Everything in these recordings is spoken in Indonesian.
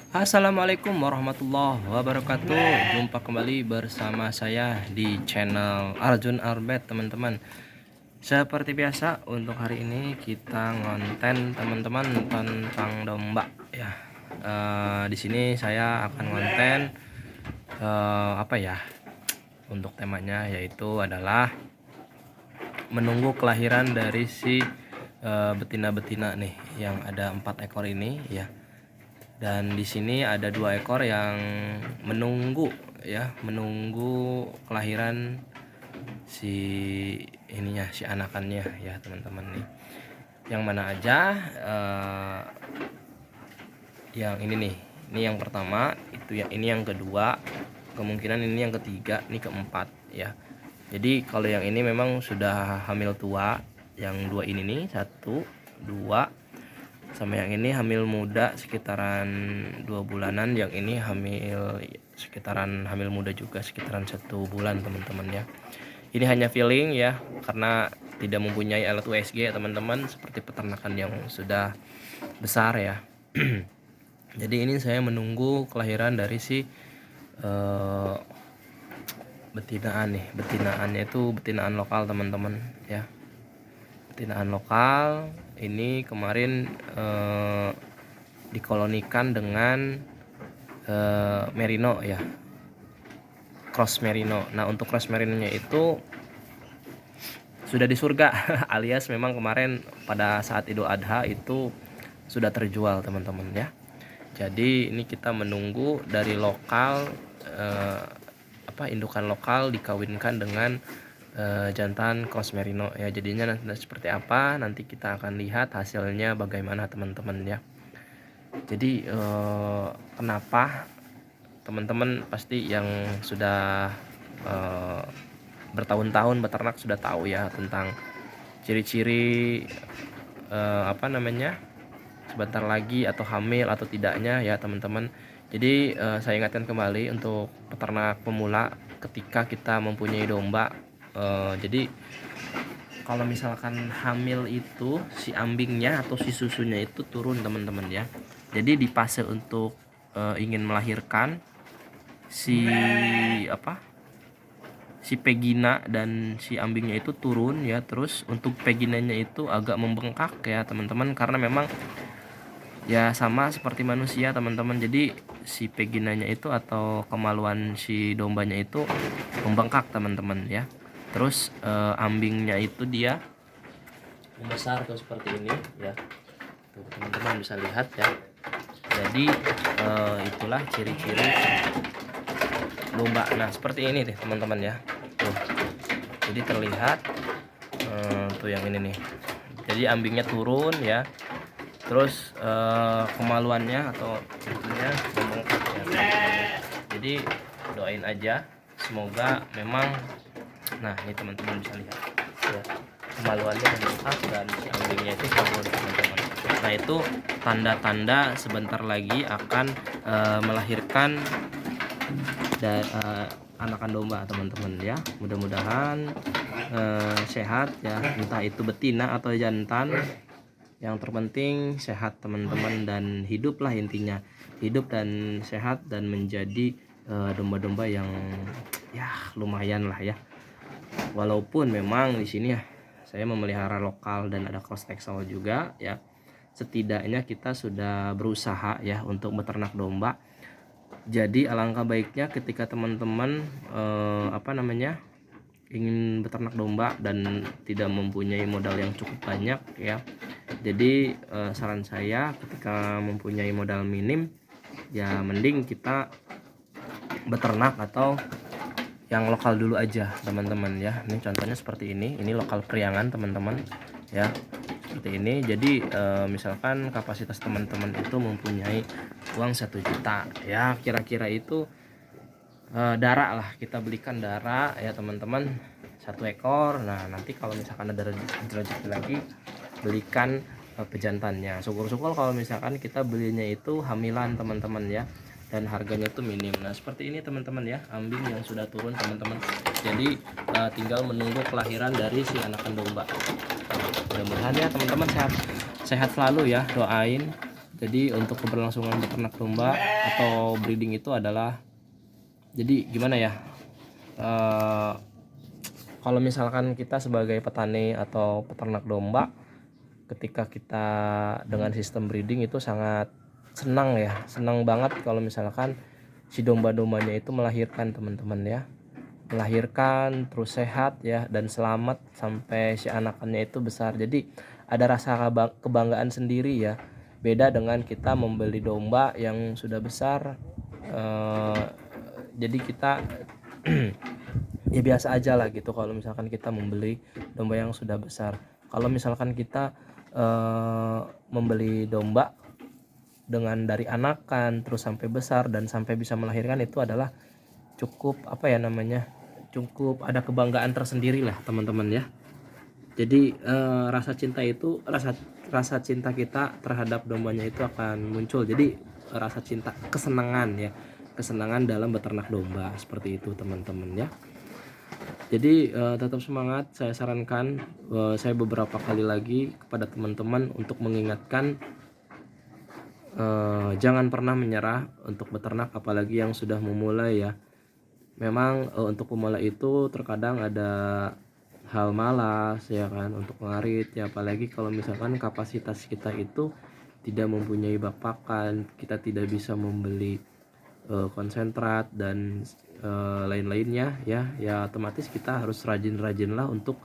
Assalamualaikum warahmatullahi wabarakatuh. Jumpa kembali bersama saya di channel Arjun Arbet, teman-teman. Seperti biasa, untuk hari ini kita ngonten teman-teman tentang domba ya. Di sini saya akan ngonten apa ya? Untuk temanya yaitu adalah menunggu kelahiran dari si betina-betina nih yang ada 4 ekor ini ya. Dan di sini ada 2 ekor yang menunggu kelahiran si ininya, si anakannya ya teman-teman nih. Yang mana aja yang ini nih. Ini yang pertama, itu yang ini yang kedua, kemungkinan ini yang ketiga, ini keempat ya. Jadi kalau yang ini memang sudah hamil tua, yang 2 ini nih, 1 2 sama yang ini hamil muda sekitaran 2 bulanan, yang ini hamil sekitaran hamil muda juga sekitaran 1 bulan teman-teman ya. Ini hanya feeling ya, karena tidak mempunyai alat USG ya teman-teman, seperti peternakan yang sudah besar ya. Jadi ini saya menunggu kelahiran dari si betinaan nih. Betinaannya itu betinaan lokal teman-teman ya, betinaan lokal. Ini kemarin dikolonikan dengan merino ya, cross merino. Nah untuk cross merinonya itu sudah di surga alias memang kemarin pada saat Idul Adha itu sudah terjual teman-teman ya. Jadi ini kita menunggu dari lokal indukan lokal dikawinkan dengan jantan cross merino ya. Jadinya nanti seperti apa, nanti kita akan lihat hasilnya bagaimana teman-teman ya. Jadi kenapa teman-teman pasti yang sudah bertahun-tahun beternak sudah tahu ya tentang ciri-ciri sebentar lagi atau hamil atau tidaknya ya teman-teman. Jadi saya ingatkan kembali untuk peternak pemula, ketika kita mempunyai domba, jadi kalau misalkan hamil itu si ambingnya atau si susunya itu turun teman-teman ya. Jadi di fase untuk ingin melahirkan si pegina dan si ambingnya itu turun ya. Terus untuk peginanya itu agak membengkak ya teman-teman, karena memang ya sama seperti manusia teman-teman. Jadi si peginanya itu atau kemaluan si dombanya itu membengkak teman-teman ya. Terus ambingnya itu dia membesar tuh seperti ini ya. Tuh, teman-teman bisa lihat ya. Jadi itulah ciri-ciri domba. Nah seperti ini deh teman-teman ya. Tuh, jadi terlihat tuh yang ini nih. Jadi ambingnya turun ya. Terus kemaluannya atau itunya membengkak ya teman-teman. Jadi doain aja semoga memang, nah ini teman-teman bisa lihat ya, kemaluannya membengkak dan si ambingnya itu turun teman-teman. Nah itu tanda-tanda sebentar lagi akan melahirkan anakan domba teman-teman ya. Mudah-mudahan sehat ya, entah itu betina atau jantan. Yang terpenting sehat teman-teman, dan hiduplah, intinya hidup dan sehat dan menjadi domba-domba yang ya lumayan lah ya. Walaupun memang di sini ya saya memelihara lokal dan ada cross Texel juga ya, setidaknya kita sudah berusaha ya untuk beternak domba. Jadi alangkah baiknya ketika teman-teman ingin beternak domba dan tidak mempunyai modal yang cukup banyak ya. Jadi saran saya, ketika mempunyai modal minim ya mending kita beternak atau yang lokal dulu aja teman-teman ya. Ini contohnya seperti ini lokal Priangan teman-teman ya, seperti ini. Jadi misalkan kapasitas teman-teman itu mempunyai uang 1 juta ya, kira-kira itu darah lah, kita belikan darah ya teman-teman 1 ekor. Nah nanti kalau misalkan ada rezeki lagi belikan pejantannya. Syukur-syukur kalau misalkan kita belinya itu hamilan teman-teman ya, dan harganya itu minim. Nah seperti ini teman-teman ya, ambing yang sudah turun teman-teman. Jadi tinggal menunggu kelahiran dari si anakan domba. Mudah-mudahan ya teman-teman sehat selalu ya, doain Jadi untuk keberlangsungan beternak domba atau breeding itu adalah, jadi gimana ya, kalau misalkan kita sebagai petani atau peternak domba, ketika kita dengan sistem breeding itu sangat senang ya, senang banget kalau misalkan si domba-dombanya itu melahirkan teman-teman ya, melahirkan terus sehat ya dan selamat sampai si anakannya itu besar. Jadi ada rasa kebanggaan sendiri ya, beda dengan kita membeli domba yang sudah besar. Jadi kita ya biasa aja lah gitu kalau misalkan kita membeli domba yang sudah besar. Kalau misalkan kita membeli domba dengan dari anakan terus sampai besar dan sampai bisa melahirkan, itu adalah cukup apa ya namanya, cukup ada kebanggaan tersendiri lah teman-teman ya. Jadi rasa cinta itu, rasa cinta kita terhadap dombanya itu akan muncul. Jadi rasa cinta, kesenangan ya, kesenangan dalam beternak domba, seperti itu teman-teman ya. Jadi tetap semangat. Saya sarankan, saya beberapa kali lagi kepada teman-teman untuk mengingatkan, jangan pernah menyerah untuk beternak, apalagi yang sudah memulai ya. Memang untuk pemula itu terkadang ada hal malas ya kan untuk ngarit ya, apalagi kalau misalkan kapasitas kita itu tidak mempunyai bak pakan, kita tidak bisa membeli konsentrat dan lain-lainnya ya otomatis kita harus rajin-rajin lah untuk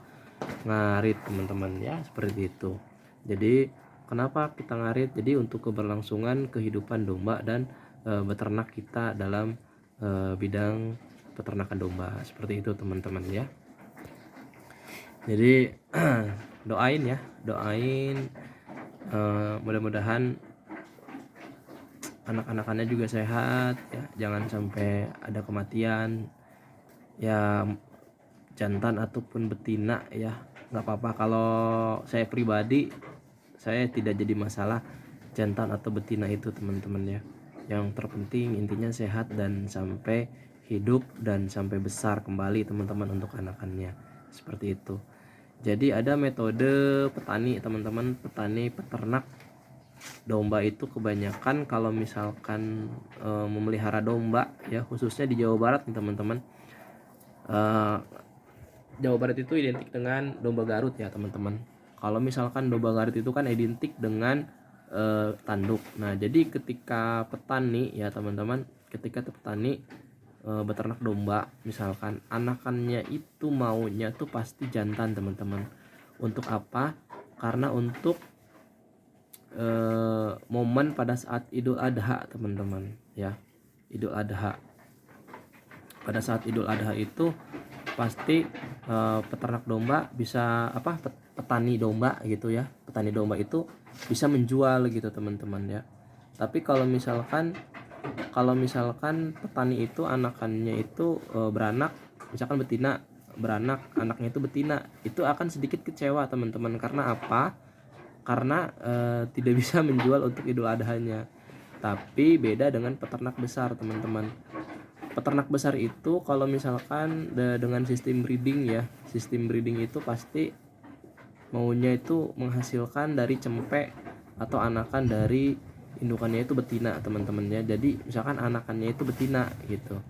ngarit teman-teman ya, seperti itu. Jadi kenapa kita ngarit? Jadi untuk keberlangsungan kehidupan domba dan beternak kita dalam bidang peternakan domba, seperti itu teman-teman ya. Jadi doain ya, doain mudah-mudahan anak-anakannya juga sehat ya, jangan sampai ada kematian ya, jantan ataupun betina ya, nggak apa-apa. Kalau saya pribadi, saya tidak jadi masalah jantan atau betina itu teman-teman ya. Yang terpenting intinya sehat dan sampai hidup dan sampai besar kembali teman-teman untuk anakannya, seperti itu. Jadi ada metode petani teman-teman, petani peternak domba itu kebanyakan kalau misalkan memelihara domba ya, khususnya di Jawa Barat nih teman-teman. Jawa Barat itu identik dengan domba Garut ya teman-teman. Kalau misalkan domba Garut itu kan identik dengan tanduk. Nah jadi ketika petani ya teman-teman, ketika petani beternak domba, misalkan anakannya itu maunya tuh pasti jantan teman-teman. Untuk apa? Karena untuk momen pada saat Idul Adha teman-teman ya, Idul Adha. Pada saat Idul Adha itu pasti peternak domba bisa apa, petani domba gitu ya, petani domba itu bisa menjual gitu teman-teman ya. Tapi kalau misalkan petani itu anakannya itu beranak, misalkan betina beranak, anaknya itu betina, itu akan sedikit kecewa teman-teman. Karena apa? Karena tidak bisa menjual untuk Idul Adhanya. Tapi beda dengan peternak besar teman-teman. Peternak besar itu kalau misalkan dengan sistem breeding ya, sistem breeding itu pasti maunya itu menghasilkan dari cempe atau anakan dari indukannya itu betina teman-teman ya. Jadi misalkan anakannya itu betina gitu.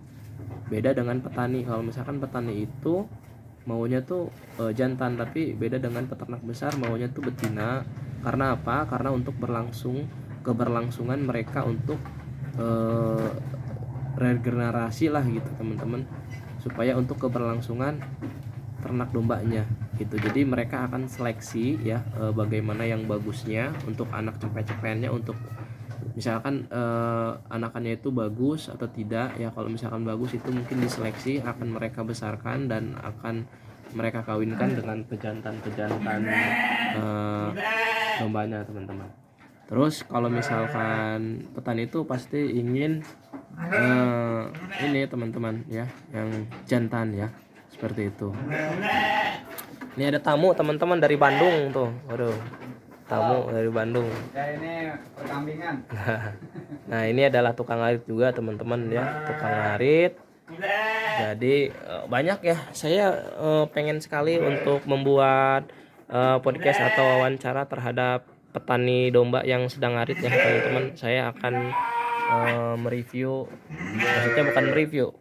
Beda dengan petani, kalau misalkan petani itu maunya tuh jantan, tapi beda dengan peternak besar maunya tuh betina. Karena apa? Karena untuk keberlangsungan mereka untuk regenerasi lah gitu teman-teman, supaya untuk keberlangsungan ternak dombanya gitu. Jadi mereka akan seleksi ya, bagaimana yang bagusnya untuk anak cempe-cempeannya, untuk misalkan anakannya itu bagus atau tidak ya. Kalau misalkan bagus itu mungkin diseleksi, akan mereka besarkan dan akan mereka kawinkan dengan pejantan-pejantan dombanya teman-teman. Terus kalau misalkan petani itu pasti ingin ini teman-teman ya, yang jantan ya, seperti itu. Ini ada tamu teman-teman dari Bandung tuh, waduh, tamu dari Bandung. Ya ini perkambingan. Nah ini adalah tukang ngarit juga teman-teman ya, tukang ngarit. Jadi banyak ya, saya pengen sekali untuk membuat podcast atau wawancara terhadap petani domba yang sedang ngarit ya teman-teman, saya akan mereview, maksudnya bukan mereview,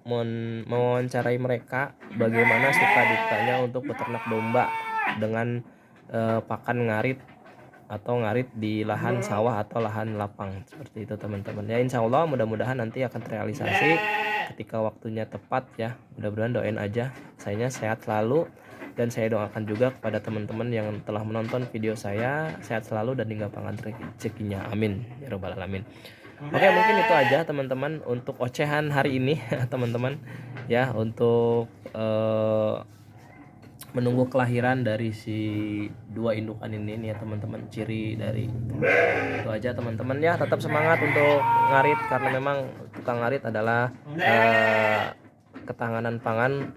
mewawancarai mereka bagaimana suka dukanya untuk beternak domba dengan pakan ngarit atau ngarit di lahan sawah atau lahan lapang seperti itu teman-teman ya. Insya Allah mudah-mudahan nanti akan terrealisasi ketika waktunya tepat ya, mudah-mudahan doain aja saya sehat selalu, dan saya doakan juga kepada teman-teman yang telah menonton video saya sehat selalu dan digampangkan rezekinya, amin ya robbal alamin. Oke, mungkin itu aja teman-teman untuk ocehan hari ini teman-teman ya, untuk menunggu kelahiran dari si dua indukan ini nih ya teman-teman, ciri dari itu aja teman-teman ya. Tetap semangat untuk ngarit karena memang tukang ngarit adalah ketahanan pangan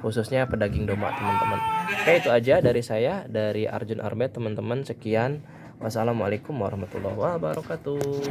khususnya pedaging domba teman-teman. Oke, itu aja dari saya, dari Arjun Armet teman-teman. Sekian, wassalamualaikum warahmatullahi wabarakatuh.